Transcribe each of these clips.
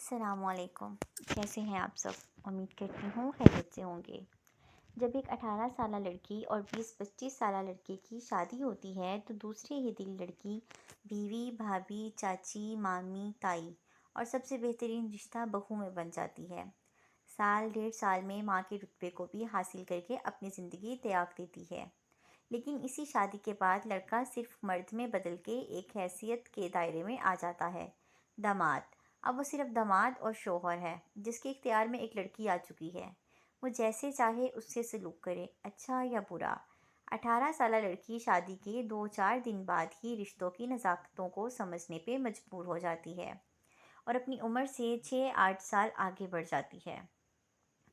السلام علیکم، کیسے ہیں آپ سب؟ امید کرتی ہوں خیریت سے ہوں گے۔ جب ایک 18 سالہ لڑکی اور 20-25 سالہ لڑکے کی شادی ہوتی ہے تو دوسرے ہی دن لڑکی بیوی، بھابھی، چاچی، مامی، تائی اور سب سے بہترین رشتہ بہو میں بن جاتی ہے۔ سال 1.5 سال میں ماں کے رتبے کو بھی حاصل کر کے اپنی زندگی تیاگ دیتی ہے۔ لیکن اسی شادی کے بعد لڑکا صرف مرد میں بدل کے ایک حیثیت کے دائرے میں آ جاتا ہے، داماد۔ اب وہ صرف داماد اور شوہر ہے جس کے اختیار میں ایک لڑکی آ چکی ہے۔ وہ جیسے چاہے اس سے سلوک کرے، اچھا یا برا۔ 18 سالہ لڑکی شادی کے 2-4 دن بعد ہی رشتوں کی نزاکتوں کو سمجھنے پہ مجبور ہو جاتی ہے اور اپنی عمر سے 6-8 سال آگے بڑھ جاتی ہے۔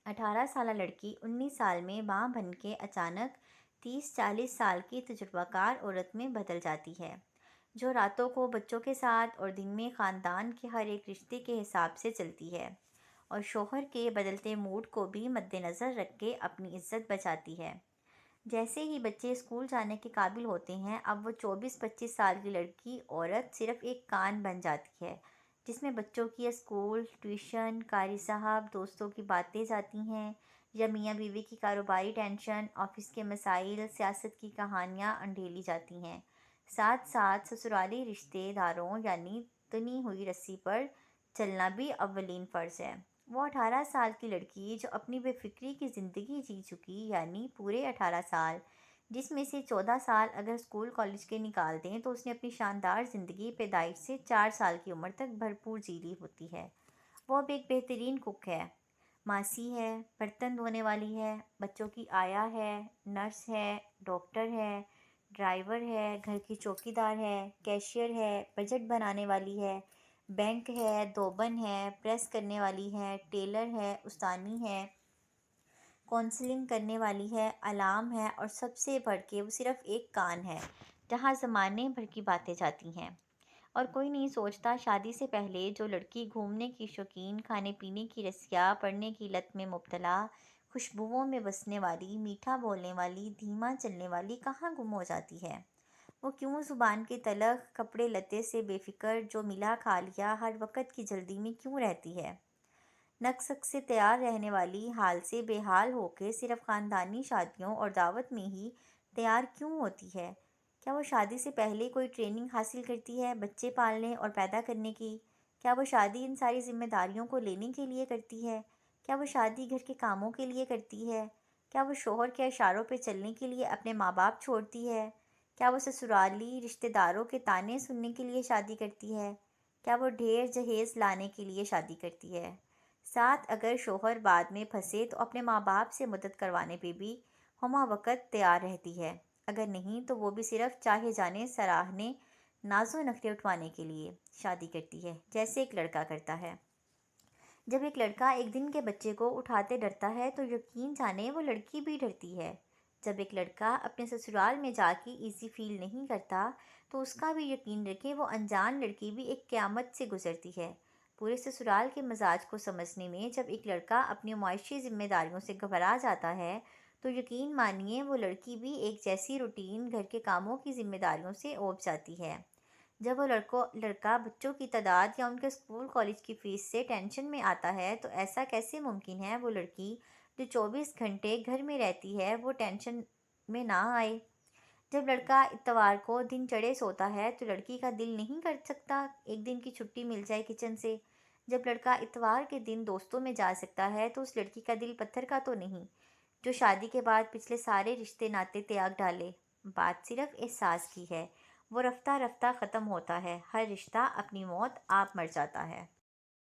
18 سالہ لڑکی 19 سال میں ماں بن کے اچانک 30-40 سال کی تجربہ کار عورت میں بدل جاتی ہے، جو راتوں کو بچوں کے ساتھ اور دن میں خاندان کے ہر ایک رشتے کے حساب سے چلتی ہے اور شوہر کے بدلتے موڈ کو بھی مد نظر رکھ کے اپنی عزت بچاتی ہے۔ جیسے ہی بچے اسکول جانے کے قابل ہوتے ہیں، اب وہ 24-25 سال کی لڑکی عورت صرف ایک کان بن جاتی ہے جس میں بچوں کی اسکول، ٹیوشن، قاری صاحب، دوستوں کی باتیں جاتی ہیں، یا میاں بیوی کی کاروباری ٹینشن، آفس کے مسائل، سیاست کی کہانیاں انڈھیلی جاتی ہیں۔ ساتھ ساتھ سسرالی رشتے داروں یعنی تنی ہوئی رسی پر چلنا بھی اولین فرض ہے۔ وہ 18 سال کی لڑکی جو اپنی بے فکری کی زندگی جی چکی، یعنی پورے 18 سال، جس میں سے 14 سال اگر اسکول کالج کے نکال دیں تو اس نے اپنی شاندار زندگی پیدائش سے 4 سال کی عمر تک بھرپور جی لی ہوتی ہے۔ وہ اب ایک بہترین کک ہے، ماسی ہے، برتن دھونے والی ہے، بچوں کی آیا ہے، نرس ہے، ڈاکٹر ہے، ڈرائیور ہے، گھر کی چوکیدار ہے، کیشیئر ہے، بجٹ بنانے والی ہے، بینک ہے، دوبن ہے، پریس کرنے والی ہے، ٹیلر ہے، استانی ہے، کونسلنگ کرنے والی ہے، علام ہے، اور سب سے بڑھ کے وہ صرف ایک کان ہے جہاں زمانے بھر کی باتیں جاتی ہیں۔ اور کوئی نہیں سوچتا شادی سے پہلے جو لڑکی گھومنے کی شوقین، کھانے پینے کی رسیا، پڑھنے کی لت میں مبتلا، خوشبوؤں میں بسنے والی، میٹھا بولنے والی، دھیما چلنے والی کہاں گم ہو جاتی ہے۔ وہ کیوں زبان کے تلخ، کپڑے لتے سے بے فکر، جو ملا کھا لیا، ہر وقت کی جلدی میں کیوں رہتی ہے۔ نقص سے تیار رہنے والی حال سے بے حال ہو کے صرف خاندانی شادیوں اور دعوت میں ہی تیار کیوں ہوتی ہے۔ کیا وہ شادی سے پہلے کوئی ٹریننگ حاصل کرتی ہے بچے پالنے اور پیدا کرنے کی؟ کیا وہ شادی ان ساری ذمہ داریوں کو لینے کے لیے کرتی ہے؟ کیا وہ شادی گھر کے کاموں کے لیے کرتی ہے؟ کیا وہ شوہر کے اشاروں پہ چلنے کے لیے اپنے ماں باپ چھوڑتی ہے؟ کیا وہ سسرالی رشتہ داروں کے طعنے سننے کے لیے شادی کرتی ہے؟ کیا وہ ڈھیر جہیز لانے کے لیے شادی کرتی ہے؟ ساتھ اگر شوہر بعد میں پھنسے تو اپنے ماں باپ سے مدد کروانے پہ بھی ہمہ وقت تیار رہتی ہے، اگر نہیں تو وہ بھی صرف چاہے جانے سراہنے، ناز و نخرے اٹھوانے کے لیے شادی کرتی ہے، جیسے ایک لڑکا کرتا ہے۔ جب ایک لڑکا ایک دن کے بچے کو اٹھاتے ڈرتا ہے تو یقین جانے وہ لڑکی بھی ڈرتی ہے۔ جب ایک لڑکا اپنے سسرال میں جا کے ایزی فیل نہیں کرتا تو اس کا بھی یقین رکھے وہ انجان لڑکی بھی ایک قیامت سے گزرتی ہے۔ پورے سسرال کے مزاج کو سمجھنے میں جب ایک لڑکا اپنی معاشی ذمہ داریوں سے گھبرا جاتا ہے تو یقین مانیے وہ لڑکی بھی ایک جیسی روٹین گھر کے کاموں کی ذمہ داریوں سے اوب جاتی ہے۔ جب وہ لڑکا بچوں کی تعداد یا ان کے اسکول کالج کی فیس سے ٹینشن میں آتا ہے تو ایسا کیسے ممکن ہے وہ لڑکی جو 24 گھنٹے گھر میں رہتی ہے وہ ٹینشن میں نہ آئے۔ جب لڑکا اتوار کو دن چڑھے سوتا ہے تو لڑکی کا دل نہیں کر سکتا ایک دن کی چھٹی مل جائے کچن سے۔ جب لڑکا اتوار کے دن دوستوں میں جا سکتا ہے تو اس لڑکی کا دل پتھر کا تو نہیں جو شادی کے بعد پچھلے سارے رشتے ناطے تیاگ ڈالے۔ بات صرف احساس کی ہے، وہ رفتہ رفتہ ختم ہوتا ہے، ہر رشتہ اپنی موت آپ مر جاتا ہے۔